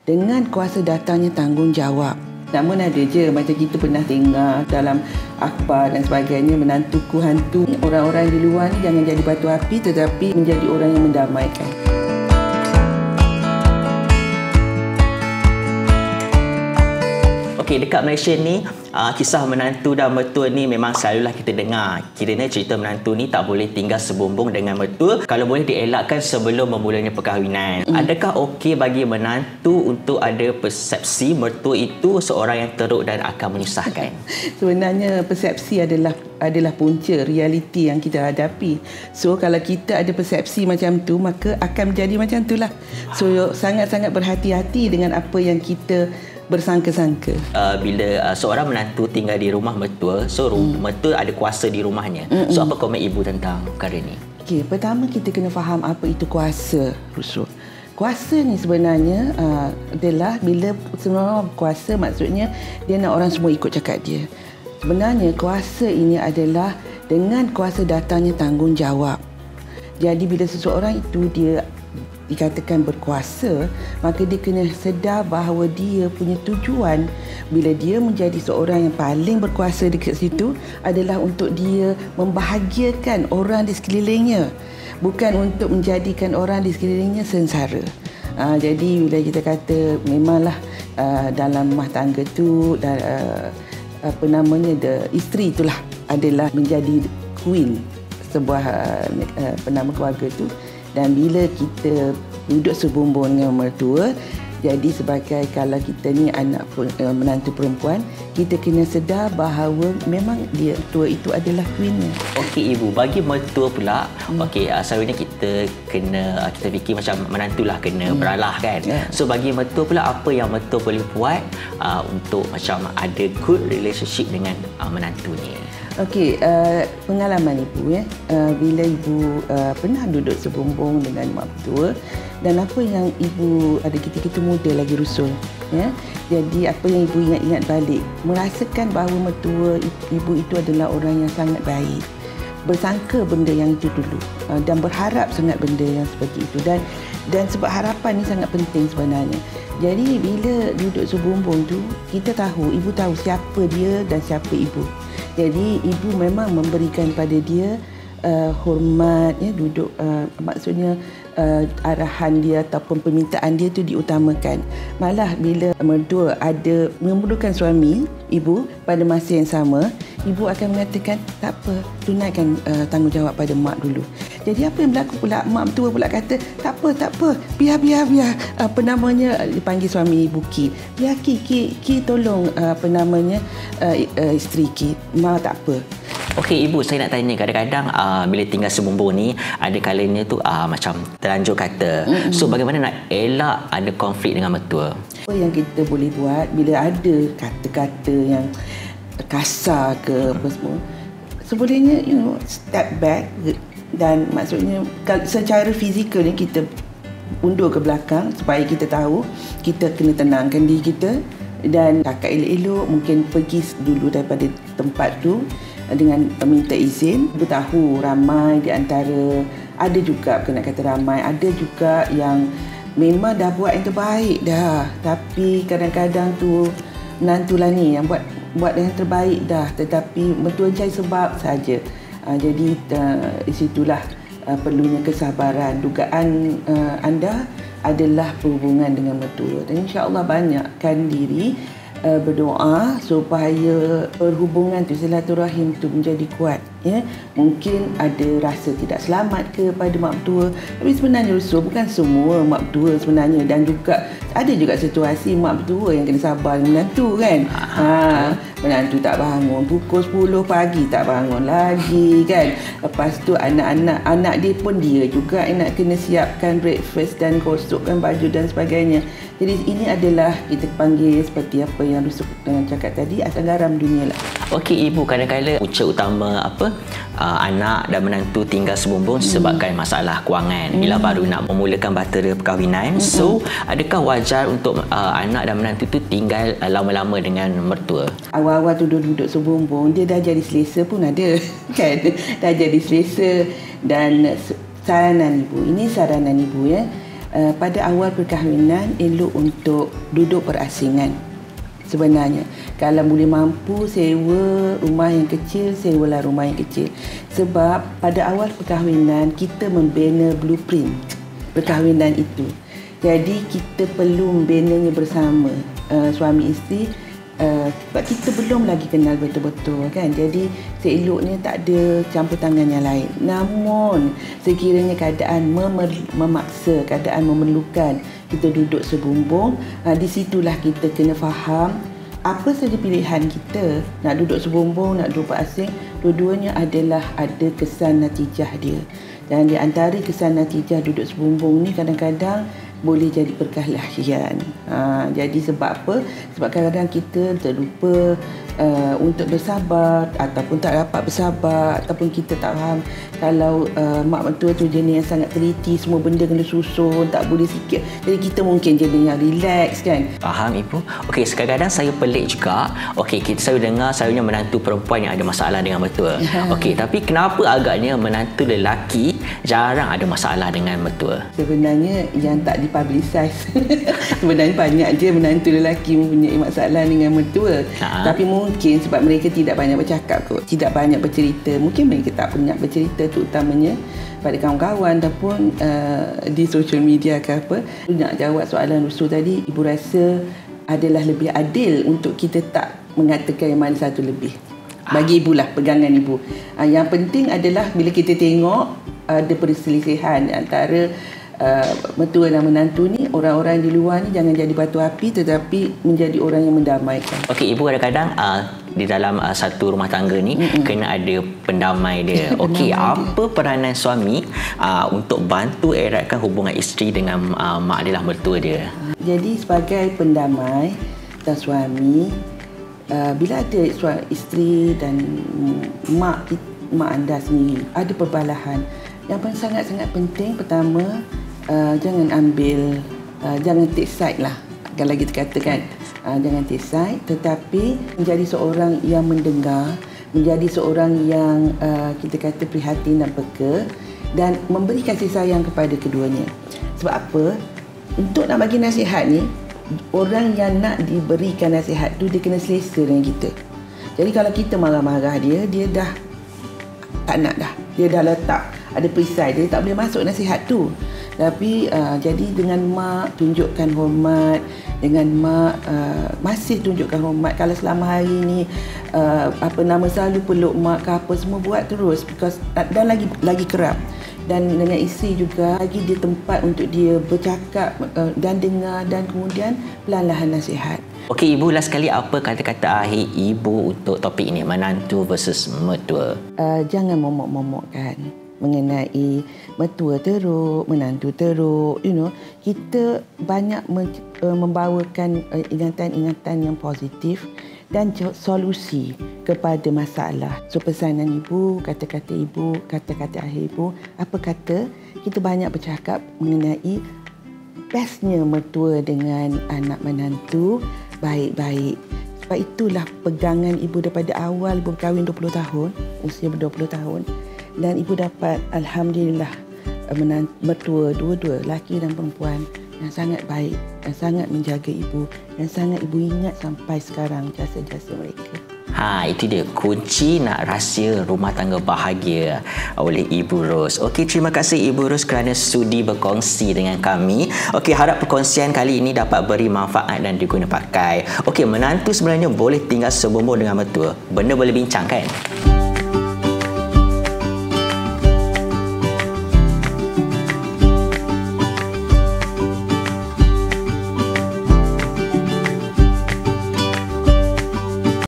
Dengan kuasa datangnya tanggungjawab. Namun ada je macam kita pernah dengar dalam akhbar dan sebagainya, menantuku hantu. Orang-orang di luar ni jangan jadi batu api tetapi menjadi orang yang mendamaikan. Okey, dekat Malaysia ni kisah menantu dan mertua ni memang selalulah kita dengar. Kiranya cerita menantu ni tak boleh tinggal sebumbung dengan mertua, kalau boleh dielakkan sebelum memulainya perkahwinan. Adakah okey bagi menantu untuk ada persepsi mertua itu seorang yang teruk dan akan menyusahkan? Sebenarnya persepsi adalah punca realiti yang kita hadapi. So kalau kita ada persepsi macam tu, maka akan menjadi macam itulah. So sangat-sangat berhati-hati dengan apa yang kita bersangka-sangka. Bila seorang menantu tinggal di rumah mertua, so mertua ada kuasa di rumahnya. So apa komen ibu tentang perkara ni? Okey, pertama kita kena faham apa itu kuasa, Rusuk. Kuasa ni sebenarnya adalah bila semua kuasa, maksudnya dia nak orang semua ikut cakap dia. Sebenarnya kuasa ini adalah dengan kuasa datangnya tanggungjawab. Jadi bila seseorang itu dia dikatakan berkuasa, maka dia kena sedar bahawa dia punya tujuan bila dia menjadi seorang yang paling berkuasa dekat situ adalah untuk dia membahagiakan orang di sekelilingnya, bukan untuk menjadikan orang di sekelilingnya sengsara. Jadi bila kita kata memanglah dalam rumah tangga tu isteri itulah adalah menjadi queen sebuah keluarga tu. Dan bila kita duduk sebumbung dengan mertua, jadi sebagai kalau kita ni anak menantu perempuan, kita kena sedar bahawa memang dia tua itu adalah queennya. Okey ibu, bagi mertua pula, okey selalunya kita fikir macam menantulah kena beralah kan. So bagi mertua pula, apa yang mertua boleh buat untuk macam ada good relationship dengan menantu ni? Okey, pengalaman ibu bila ibu pernah duduk sebumbung dengan mak mertua, dan apa yang ibu ada ketika muda lagi Rusul, jadi apa yang ibu ingat-ingat balik, merasakan bahawa mertua ibu itu adalah orang yang sangat baik, bersangka benda yang itu dulu dan berharap sangat benda yang seperti itu, dan sebab harapan ni sangat penting sebenarnya. Jadi bila duduk sebumbung tu, ibu tahu siapa dia dan siapa ibu. Jadi ibu memang memberikan pada dia hormat, duduk maksudnya arahan dia ataupun permintaan dia tu diutamakan. Malah bila mertua ada memerlukan suami ibu pada masa yang sama, ibu akan mengatakan tak apa, tunaikan tanggungjawab pada mak dulu. Jadi apa yang berlaku pula, mak mertua pula kata tak apa, biar dipanggil suami ibu Ki. Biar Ki tolong isteri Ki. Mak tak apa. Okey ibu, saya nak tanya, kadang-kadang bila tinggal sebumbung ni ada kalanya tu macam terlanjur kata. So bagaimana nak elak ada konflik dengan mertua? Apa yang kita boleh buat bila ada kata-kata yang kasar ke apa semua, sebenarnya step back, dan maksudnya secara fizikal ni kita undur ke belakang supaya kita tahu kita kena tenangkan diri kita dan cakap elok-elok, mungkin pergi dulu daripada tempat tu dengan minta izin. Bertahu ramai di antara, ada juga bukan nak kata ramai, ada juga yang memang dah buat yang terbaik dah, tapi kadang-kadang tu menantulah ni yang buat yang terbaik dah, tetapi mertua cari sebab saja. Jadi di situlah perlunya kesabaran. Dugaan anda adalah berhubungan dengan mertua, dan insya-Allah banyakkan diri berdoa supaya perhubungan tu, silaturahim tu menjadi kuat. Mungkin ada rasa tidak selamat kepada mak mertua, tapi sebenarnya Rusul, bukan semua mak mertua sebenarnya, dan juga ada juga situasi mak mertua yang kena sabar dengan menantu kan. Menantu tak bangun, pukul 10 pagi tak bangun lagi kan. Lepas tu anak dia pun dia juga yang nak kena siapkan breakfast dan gosokkan baju dan sebagainya. Jadi ini adalah kita panggil seperti apa yang Rusul cakap tadi, asam garam dunia lah. Okey ibu, kadang-kadang punca utama anak dan menantu tinggal sebumbung disebabkan masalah kewangan. Bila baru nak memulakan bahtera perkahwinan, so adakah wajar untuk anak dan menantu tu tinggal lama-lama dengan mertua? Awal-awal tu duduk sebumbung, dia dah jadi selesa pun ada kan. Dah jadi selesa. Dan saranan ibu pada awal perkahwinan elok untuk duduk perasingan. Sebenarnya kalau boleh mampu sewa rumah yang kecil, sewalah rumah yang kecil. Sebab pada awal perkahwinan kita membina blueprint perkahwinan itu. Jadi kita perlu membinanya bersama, suami isteri, sebab kita belum lagi kenal betul-betul kan. Jadi seeloknya tak ada campur tangan yang lain. Namun sekiranya keadaan memaksa, keadaan memerlukan kita duduk sebumbung, di situlah kita kena faham apa saja pilihan kita. Nak duduk sebumbung, nak duduk berasing, dua-duanya adalah ada kesan natijah dia. Dan di antara kesan natijah duduk sebumbung ni kadang-kadang boleh jadi perkelahian. Jadi sebab apa? Sebab kadang-kadang kita terlupa untuk bersabar, ataupun tak dapat bersabar, ataupun kita tak faham kalau mak mentua tu jenis yang sangat teliti, semua benda kena susun, tak boleh sikit. Jadi kita mungkin jenis yang relax kan. Faham Ibu? Okey, kadang-kadang saya pelik juga. Okey, kita selalu dengar selalunya menantu perempuan yang ada masalah dengan mertua. Okey, tapi kenapa agaknya menantu lelaki jarang ada masalah dengan mertua? Sebenarnya yang tak dipublicize. Sebenarnya banyak je menantu lelaki mempunyai masalah dengan mertua. Tapi mungkin sebab mereka tidak banyak bercakap kot, tidak banyak bercerita. Mungkin mereka tak banyak bercerita, terutamanya pada kawan-kawan ataupun di social media ke apa. Nak jawab soalan Rusul tadi, ibu rasa adalah lebih adil untuk kita tak mengatakan yang mana satu lebih. Bagi ibulah, pegangan ibu. Yang penting adalah bila kita tengok ada perselisihan antara mertua dan menantu ni, orang-orang di luar ni jangan jadi batu api, tetapi menjadi orang yang mendamaikan. Okey, ibu kadang-kadang di dalam satu rumah tangga ni kena ada pendamai dia. Okey, apa peranan suami untuk bantu eratkan hubungan isteri dengan mak dia lah, mertua dia? Jadi sebagai pendamai dan suami, bila ada isteri dan mak anda sendiri ada perbalahan, yang paling sangat-sangat penting pertama, jangan ambil, jangan take side lah kalau kita katakan. Jangan take side, tetapi menjadi seorang yang mendengar, menjadi seorang yang kita kata prihatin dan peka, dan memberi kasih sayang kepada keduanya. Sebab apa? Untuk nak bagi nasihat ni, orang yang nak diberikan nasihat tu dia kena selesa dengan kita. Jadi kalau kita marah-marah dia dah tak nak dah, dia dah letak ada perisai, dia tak boleh masuk nasihat tu. Tapi jadi dengan mak tunjukkan hormat, dengan mak masih tunjukkan hormat. Kalau selama hari ni selalu peluk mak ke apa, semua buat terus, because dan lagi kerap. Dan dengan isteri juga bagi dia tempat untuk dia bercakap dan dengar, dan kemudian perlahan-lahan nasihat. Okey Ibu, last sekali apa kata-kata akhir Ibu untuk topik ini, menantu versus mertua? Jangan momok-momokkan mengenai mertua teruk, menantu teruk. Kita banyak membawakan ingatan-ingatan yang positif dan solusi kepada masalah. So pesanan ibu, kata-kata ibu, kata-kata akhir ibu, apa kata kita banyak bercakap mengenai bestnya mertua dengan anak menantu baik-baik. Sebab itulah pegangan ibu daripada awal ibu berkahwin 20 tahun, usia 20 tahun. Dan ibu dapat alhamdulillah mertua dua-dua, lelaki dan perempuan, yang sangat baik, yang sangat menjaga ibu, yang sangat ibu ingat sampai sekarang jasa-jasa mereka. Itu dia kunci nak rahsia rumah tangga bahagia oleh Ibu Ros. Okey, terima kasih Ibu Ros kerana sudi berkongsi dengan kami. Okey, harap perkongsian kali ini dapat beri manfaat dan diguna pakai. Okey, menantu sebenarnya boleh tinggal sebumbung dengan mertua. Benda boleh bincang kan?